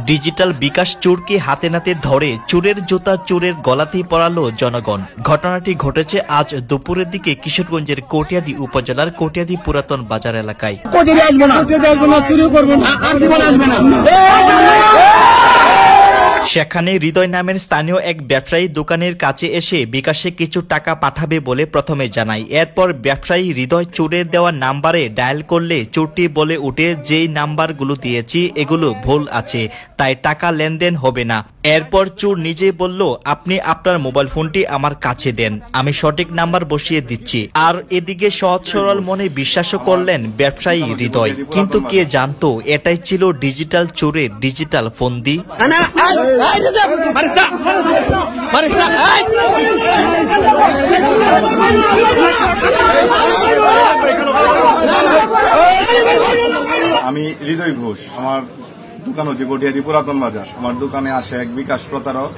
Digital বিকাশ চোরকে হাতে নাতে ধরে চোরের জুতা চোরের গলাতেই পরালো জনগণ। ঘটনাটি ঘটেছে আজ দুপুরের দিকে কিশোরগঞ্জের কটিয়াদী উপজেলার কটিয়াদী পুরাতন বাজার এলাকায়। সেখানে হৃদয় নামের স্থানীয় এক ব্যবসায়ী দোকানের কাছে এসে বিকাশে কিছু টাকা পাঠাবে বলে প্রথমে জানায়। এরপর ব্যবসায়ী হৃদয় চোরের দেওয়া নাম্বারে ডায়াল করলে চোরটি বলে উঠে, যেই নাম্বারগুলো দিয়েছি এগুলো ভুল আছে, তাই টাকা লেনদেন হবে না। এরপর চোর নিজেই বলল, আপনি আপনার মোবাইল ফোনটি আমার কাছে দেন, আমি সঠিক নাম্বার বসিয়ে দিচ্ছি। আর এদিকে সহজ সরল মনে বিশ্বাসও করলেন ব্যবসায়ী হৃদয়। কিন্তু কে জানতো এটাই ছিল ডিজিটাল চোরের ডিজিটাল ফন্দি। আমি হৃদয় ঘোষ, আমার দোকান হচ্ছে কটিয়াদী পুরাতন বাজার। আমার দোকানে আসে এক বিকাশ প্রতারক,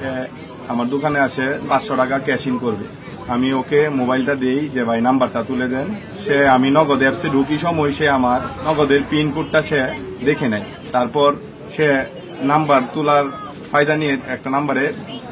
আমার দোকানে আসে 500 টাকা ক্যাশ ইন করবে। আমি ওকে মোবাইলটা দেই যে ভাই নাম্বারটা তুলে দেন। সে আমি নগদ অ্যাপসে ঢুকি সময় সে আমার নগদের পিন কোডটা সে দেখে নেয়। তারপর সে নাম্বার তোলার ফায়দা নিয়ে একটা নাম্বারে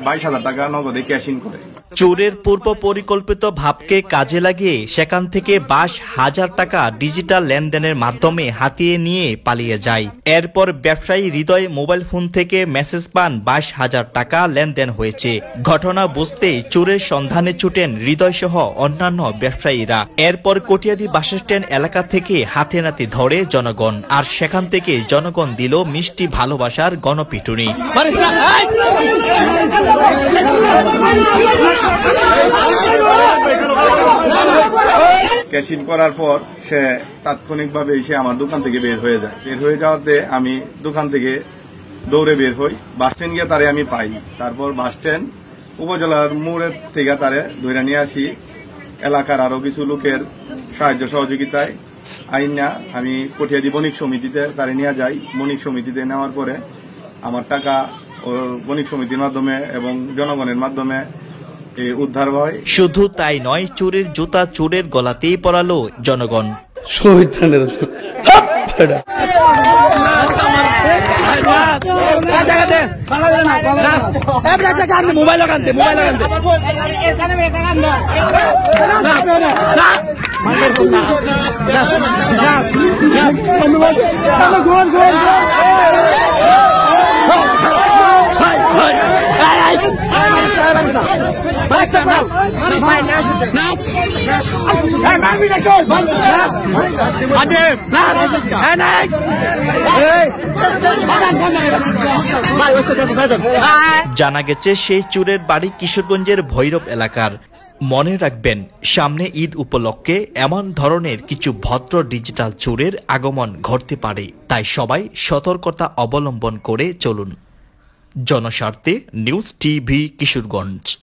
22,000 টাকা নগদে ক্যাশ ইন করে। চোরের পূর্ব পরিকল্পিত ভাবকে কাজে লাগিয়ে সেখান থেকে 22,000 টাকা ডিজিটাল লেনদেনের মাধ্যমে হাতিয়ে নিয়ে পালিয়ে যায়। এরপর ব্যবসায়ী হৃদয় মোবাইল ফোন থেকে মেসেজ পান 22,000 টাকা লেনদেন হয়েছে। ঘটনা বুঝতেই চোরের সন্ধানে ছুটেন হৃদয় সহ অন্যান্য ব্যবসায়ীরা। এরপর কটিয়াদী বাসস্ট্যান্ড এলাকা থেকে হাতে নাতে ধরে জনগণ, আর সেখান থেকে জনগণ দিল মিষ্টি ভালোবাসার গণপিটুনি। ক্যাশ ইন করার পর সে তাৎক্ষণিকভাবে এসে আমার দোকান থেকে বের হয়ে যায়। বের হয়ে যাওয়াতে আমি দোকান থেকে দৌড়ে বের হই, বাস স্ট্যান্ড গিয়ে তারে আমি পাই। তারপর বাস স্ট্যান্ড উপজেলার মোড়ের থেকে তারে ধরে নিয়ে আসি। এলাকার আরো কিছু লোকের সাহায্য সহযোগিতায় আইনা আমি কটিয়াদী বণিক সমিতিতে তারে নিয়ে যাই। বণিক সমিতিতে নেওয়ার পরে আমার টাকা ও বণিক সমিতির মাধ্যমে এবং জনগণের মাধ্যমে উদ্ধার হয়। শুধু তাই নয়, চোরের জুতা চোরের গলাতেই পরালো জনগণ। জানা গেছে সেই চোরের বাড়ি কিশোরগঞ্জের ভৈরব এলাকার। মনে রাখবেন, সামনে ঈদ উপলক্ষে এমন ধরনের কিছু ভদ্র ডিজিটাল চোরের আগমন ঘটতে পারে, তাই সবাই সতর্কতা অবলম্বন করে চলুন। জনস্বার্থে নিউজ টিভি কিশোরগঞ্জ।